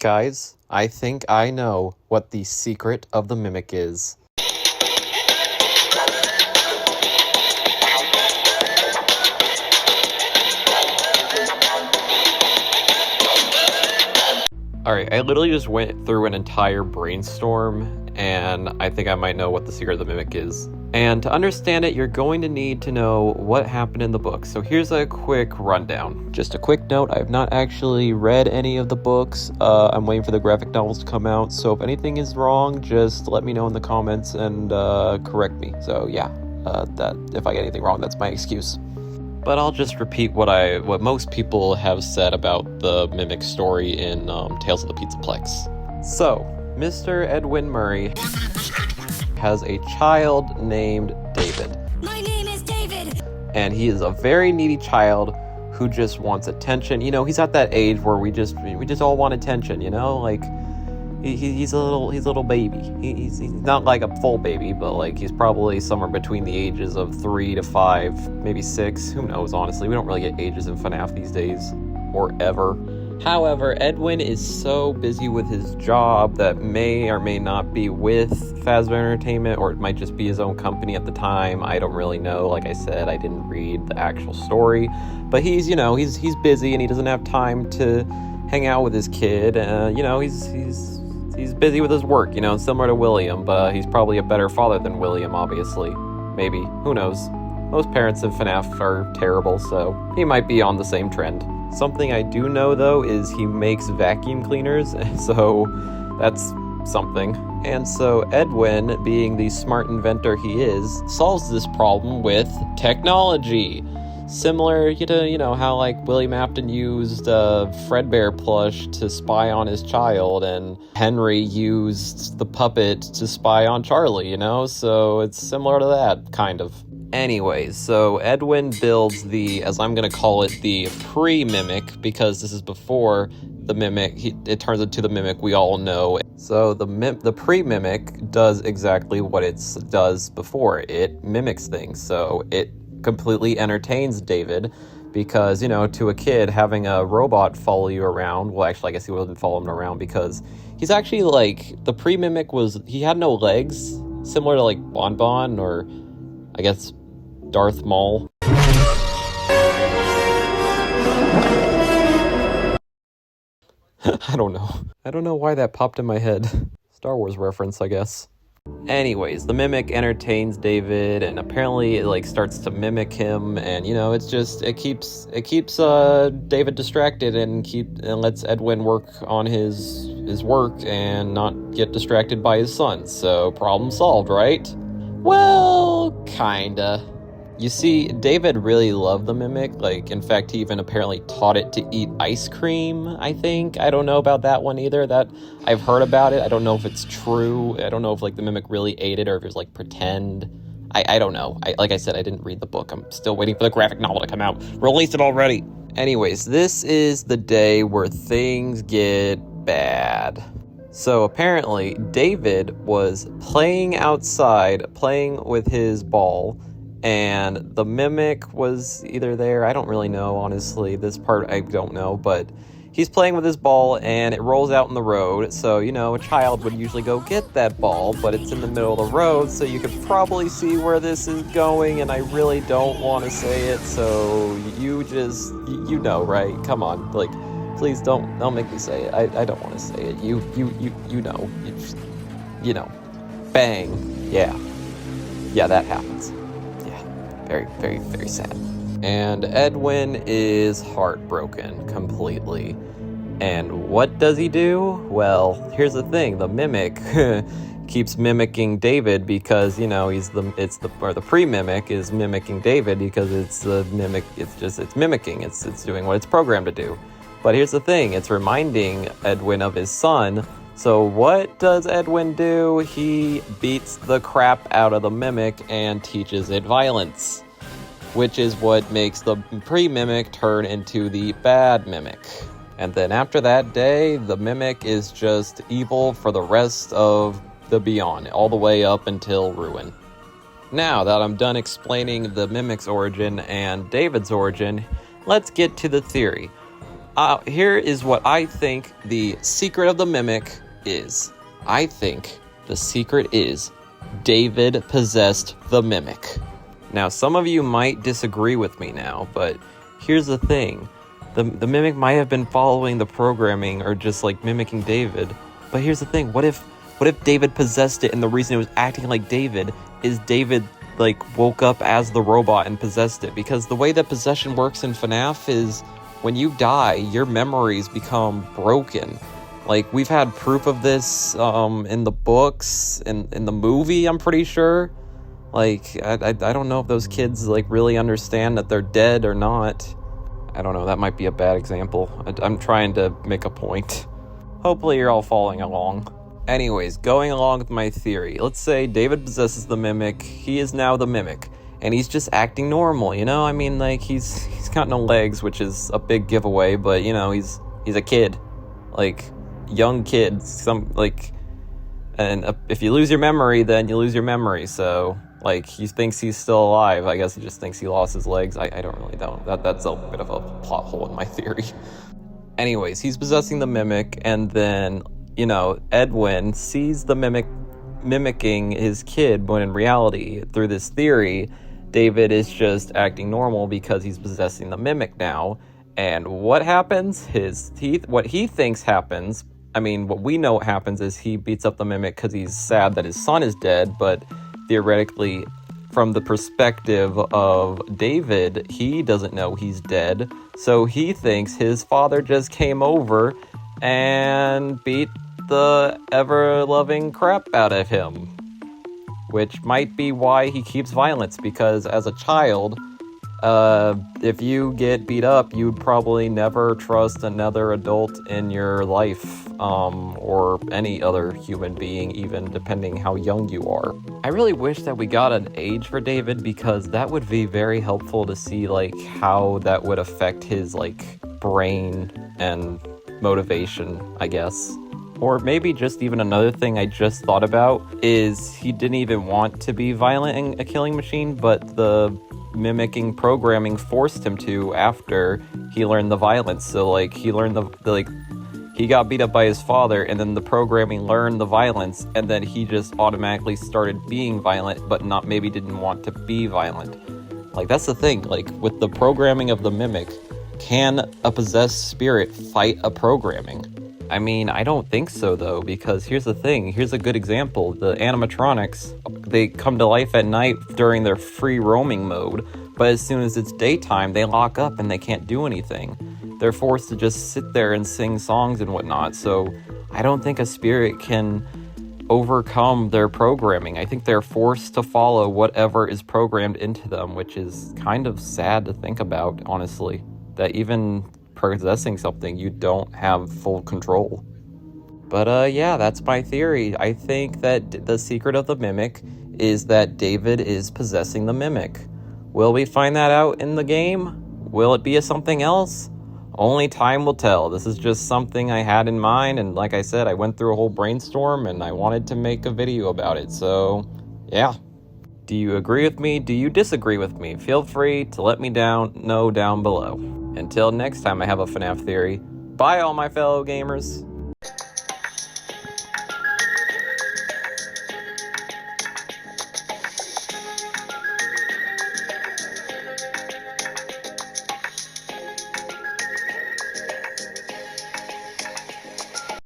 Guys, I think I know what the secret of the mimic is. Alright, I literally just went through an entire brainstorm, and I think I might know what the secret of the mimic is. And to understand it, you're going to need to know what happened in the book. So here's a quick rundown. Just a quick note, I have not actually read any of the books. I'm waiting for the graphic novels to come out, so if anything is wrong, just let me know in the comments and correct me. So yeah, that if I get anything wrong, that's my excuse. But I'll just repeat what most people have said about the mimic story in Tales of the Pizzaplex. So, Mr. Edwin Murray has a child named David. My name is David! And he is a very needy child who just wants attention. You know, he's at that age where we just all want attention, you know? Like, he's a little baby. He's not like a full baby, but like he's probably somewhere between the ages of 3 to 5, maybe 6. Who knows, honestly? We don't really get ages in FNAF these days, or ever. However, Edwin is so busy with his job that may or may not be with Fazbear Entertainment, or it might just be his own company at the time. I don't really know. Like I said, I didn't read the actual story, but he's busy and he doesn't have time to hang out with his kid. He's busy with his work, similar to William, but he's probably a better father than William, obviously. Maybe. Who knows? Most parents in FNAF are terrible, so he might be on the same trend. Something I do know, though, is he makes vacuum cleaners, so that's something. And so Edwin, being the smart inventor he is, solves this problem with technology. Similar to, how like William Afton used Fredbear plush to spy on his child, and Henry used the puppet to spy on Charlie, so it's similar to that, kind of. Anyways, so Edwin builds as I'm going to call it, the pre-mimic, because this is before the mimic, it turns into the mimic we all know. So the pre-mimic does exactly what it does before. It mimics things, so it completely entertains David, because to a kid, having a robot follow you around, well, actually I guess he wouldn't follow him around, because he's actually like, the pre-mimic he had no legs, similar to like Bonbon, or I guess Darth Maul. I don't know why that popped in my head. Star Wars reference, I guess. Anyways, the mimic entertains David, and apparently it like starts to mimic him, and it keeps David distracted and lets Edwin work on his work and not get distracted by his son. So problem solved, right? Well, kinda. You see, David really loved the mimic. Like, in fact, he even apparently taught it to eat ice cream, I think. I don't know about that one either. That I've heard about it. I don't know if it's true. I don't know if, like, the mimic really ate it or if it was, like, pretend. I don't know. Like I said, I didn't read the book. I'm still waiting for the graphic novel to come out. Release it already. Anyways, this is the day where things get bad. So apparently, David was playing outside, playing with his ball, and the mimic was either there. I don't really know, honestly. This part I don't know, but he's playing with his ball and it rolls out in the road. So, a child would usually go get that ball, but it's in the middle of the road, so you could probably see where this is going, and I really don't want to say it, so you just, right? Come on, like, please don't make me say it. I don't want to say it. You know. Bang. Yeah, that happens. Very, very, very sad. And Edwin is heartbroken completely. And what does he do? Well, here's the thing. The mimic keeps mimicking David because, the pre-mimic is mimicking David because it's the mimic, it's mimicking. It's doing what it's programmed to do. But here's the thing. It's reminding Edwin of his son. So what does Edwin do? He beats the crap out of the mimic and teaches it violence, which is what makes the pre-mimic turn into the bad mimic. And then after that day, the mimic is just evil for the rest of the beyond, all the way up until ruin. Now that I'm done explaining the mimic's origin and David's origin, let's get to the theory. Here is what I think the secret of the mimic is. I think the secret is David possessed the mimic. Now, some of you might disagree with me now, but here's the thing. The mimic might have been following the programming or just like mimicking David. But here's the thing. What if David possessed it and the reason it was acting like David is David like woke up as the robot and possessed it? Because the way that possession works in FNAF is when you die, your memories become broken. Like, we've had proof of this in the books, in the movie, I'm pretty sure. Like, I don't know if those kids, like, really understand that they're dead or not. I don't know, that might be a bad example. I'm trying to make a point. Hopefully you're all following along. Anyways, going along with my theory. Let's say David possesses the mimic. He is now the mimic. And he's just acting normal, you know? I mean, like, he's got no legs, which is a big giveaway, but, you know, he's a kid. Like, young kid. And if you lose your memory, then you lose your memory, so, like, he thinks he's still alive. I guess he just thinks he lost his legs. I don't really know. That's a bit of a plot hole in my theory. Anyways, he's possessing the mimic, and then, you know, Edwin sees the mimic mimicking his kid, when in reality, through this theory, David is just acting normal because he's possessing the mimic now. And what happens? What he thinks happens, I mean, what we know happens is he beats up the mimic because he's sad that his son is dead, but theoretically, from the perspective of David, he doesn't know he's dead, so he thinks his father just came over and beat the ever-loving crap out of him. Which might be why he keeps violence, because as a child, if you get beat up, you'd probably never trust another adult in your life, or any other human being, even depending how young you are. I really wish that we got an age for David, because that would be very helpful to see, like, how that would affect his, like, brain and motivation, I guess. Or maybe just even another thing I just thought about is he didn't even want to be violent and a killing machine, but the mimicking programming forced him to after he learned the violence. So, like, he learned he got beat up by his father, and then the programming learned the violence, and then he just automatically started being violent, but maybe didn't want to be violent. Like, that's the thing, like, with the programming of the mimic, can a possessed spirit fight a programming? I mean, I don't think so, though, because here's the thing. Here's a good example. The animatronics, they come to life at night during their free roaming mode, but as soon as it's daytime, they lock up and they can't do anything. They're forced to just sit there and sing songs and whatnot, so I don't think a spirit can overcome their programming. I think they're forced to follow whatever is programmed into them, which is kind of sad to think about, honestly. That even possessing something, you don't have full control. But yeah, that's my theory. I think that the secret of the mimic is that David is possessing the mimic. Will we find that out in the game? Will it be something else? Only time will tell. This is just something I had in mind, and like I said, I went through a whole brainstorm and I wanted to make a video about it, so yeah. Do you agree with me? Do you disagree with me? Feel free to let me know down below. Until next time I have a FNAF theory, bye all my fellow gamers.